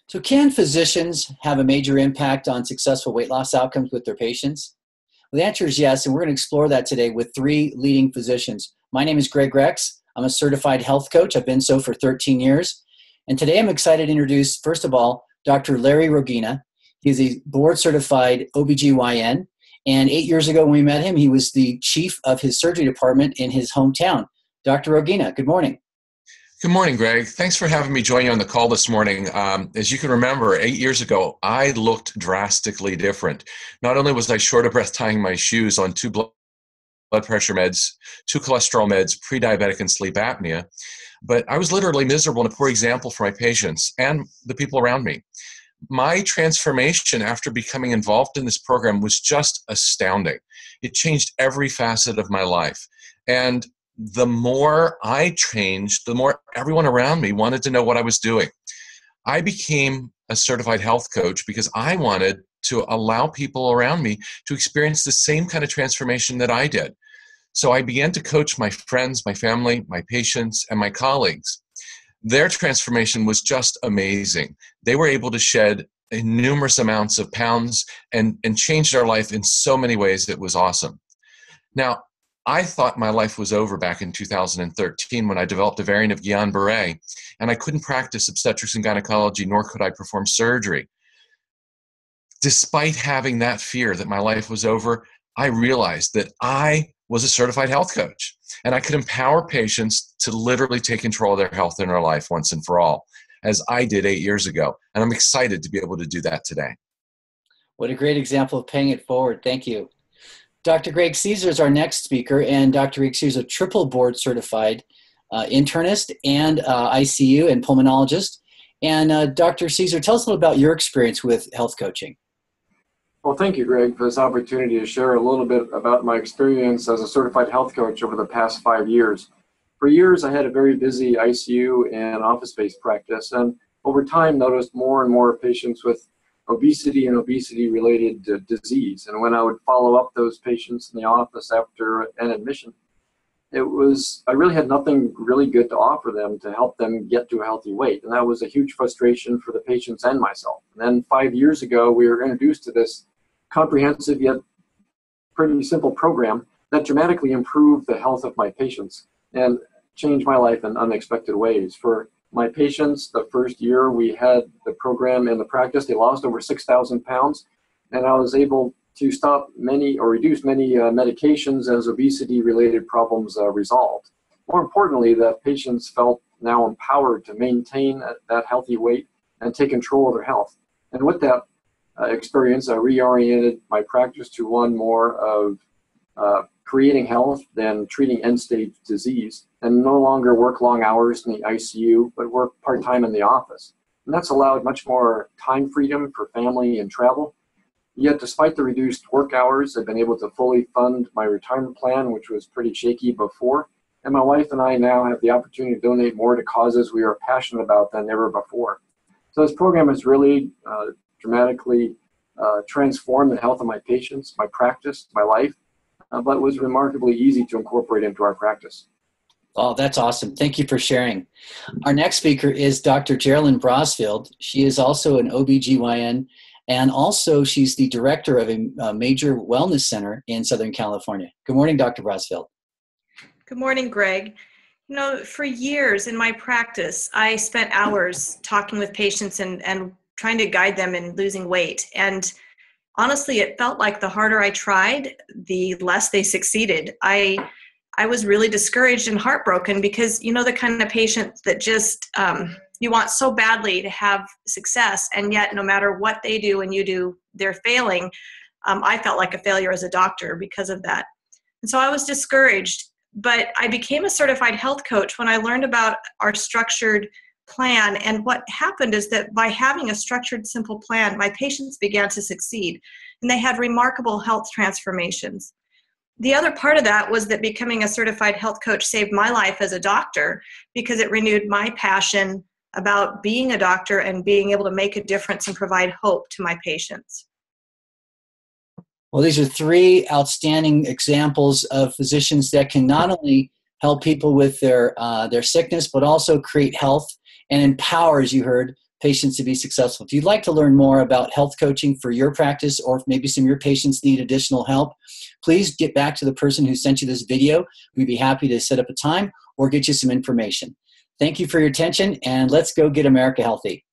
So can physicians have a major impact on successful weight loss outcomes with their patients? Well, the answer is yes, and we're going to explore that today with three leading physicians. My name is Greg Rex. I'm a certified health coach. I've been so for 13 years. And today I'm excited to introduce, first of all, Dr. Larry Rogina. He's a board-certified OBGYN. And 8 years ago when we met him, he was the chief of his surgery department in his hometown. Dr. Rogina, good morning. Good morning, Greg. Thanks for having me join you on the call this morning. As you can remember, 8 years ago, I looked drastically different. Not only was I short of breath tying my shoes on two blood pressure meds, two cholesterol meds, pre-diabetic and sleep apnea, but I was literally miserable and a poor example for my patients and the people around me. My transformation after becoming involved in this program was just astounding. It changed every facet of my life. And the more I changed, the more everyone around me wanted to know what I was doing. I became a certified health coach because I wanted to allow people around me to experience the same kind of transformation that I did. So I began to coach my friends, my family, my patients, and my colleagues. Their transformation was just amazing. They were able to shed numerous amounts of pounds and change their life in so many ways. It was awesome. Now, I thought my life was over back in 2013 when I developed a variant of Guillain-Barré, and I couldn't practice obstetrics and gynecology, nor could I perform surgery. Despite having that fear that my life was over, I realized that I was a certified health coach, and I could empower patients to literally take control of their health in their life once and for all, as I did 8 years ago. And I'm excited to be able to do that today. What a great example of paying it forward. Thank you. Dr. Greg Caesar is our next speaker, and Dr. Greg Caesar is a triple board certified internist and ICU and pulmonologist. And Dr. Caesar, tell us a little about your experience with health coaching. Well, thank you, Greg, for this opportunity to share a little bit about my experience as a certified health coach over the past 5 years. For years, I had a very busy ICU and office-based practice, and over time noticed more and more patients with obesity and obesity-related disease. And when I would follow up those patients in the office after an admission, I really had nothing really good to offer them to help them get to a healthy weight. And that was a huge frustration for the patients and myself. And then 5 years ago, we were introduced to this comprehensive yet pretty simple program that dramatically improved the health of my patients and changed my life in unexpected ways. For my patients, the first year we had the program in the practice, they lost over 6,000 pounds, and I was able to stop many or reduce many medications as obesity-related problems resolved. More importantly, the patients felt now empowered to maintain that healthy weight and take control of their health. And with that experience, I reoriented my practice to one more of creating health than treating end-stage disease, and no longer work long hours in the ICU, but work part-time in the office. And that's allowed much more time freedom for family and travel. Yet, despite the reduced work hours, I've been able to fully fund my retirement plan, which was pretty shaky before. And my wife and I now have the opportunity to donate more to causes we are passionate about than ever before. So this program has really dramatically transformed the health of my patients, my practice, my life, but was remarkably easy to incorporate into our practice. Oh, that's awesome. Thank you for sharing. Our next speaker is Dr. Geraldine Brosfield. She is also an OBGYN, and also she's the director of a major wellness center in Southern California. Good morning, Dr. Brosfield. Good morning, Greg. You know, for years in my practice, I spent hours talking with patients and trying to guide them in losing weight. And honestly, it felt like the harder I tried, the less they succeeded. I was really discouraged and heartbroken because, you know, the kind of patient that just, you want so badly to have success, and yet no matter what they do and you do, they're failing. I felt like a failure as a doctor because of that. And so I was discouraged, but I became a certified health coach when I learned about our structured plan. And what happened is that by having a structured, simple plan, my patients began to succeed, and they had remarkable health transformations. The other part of that was that becoming a certified health coach saved my life as a doctor because it renewed my passion about being a doctor and being able to make a difference and provide hope to my patients. Well, these are three outstanding examples of physicians that can not only help people with their sickness, but also create health and empower, as you heard, patients to be successful. If you'd like to learn more about health coaching for your practice, or if maybe some of your patients need additional help, please get back to the person who sent you this video. We'd be happy to set up a time or get you some information. Thank you for your attention, and let's go get America healthy.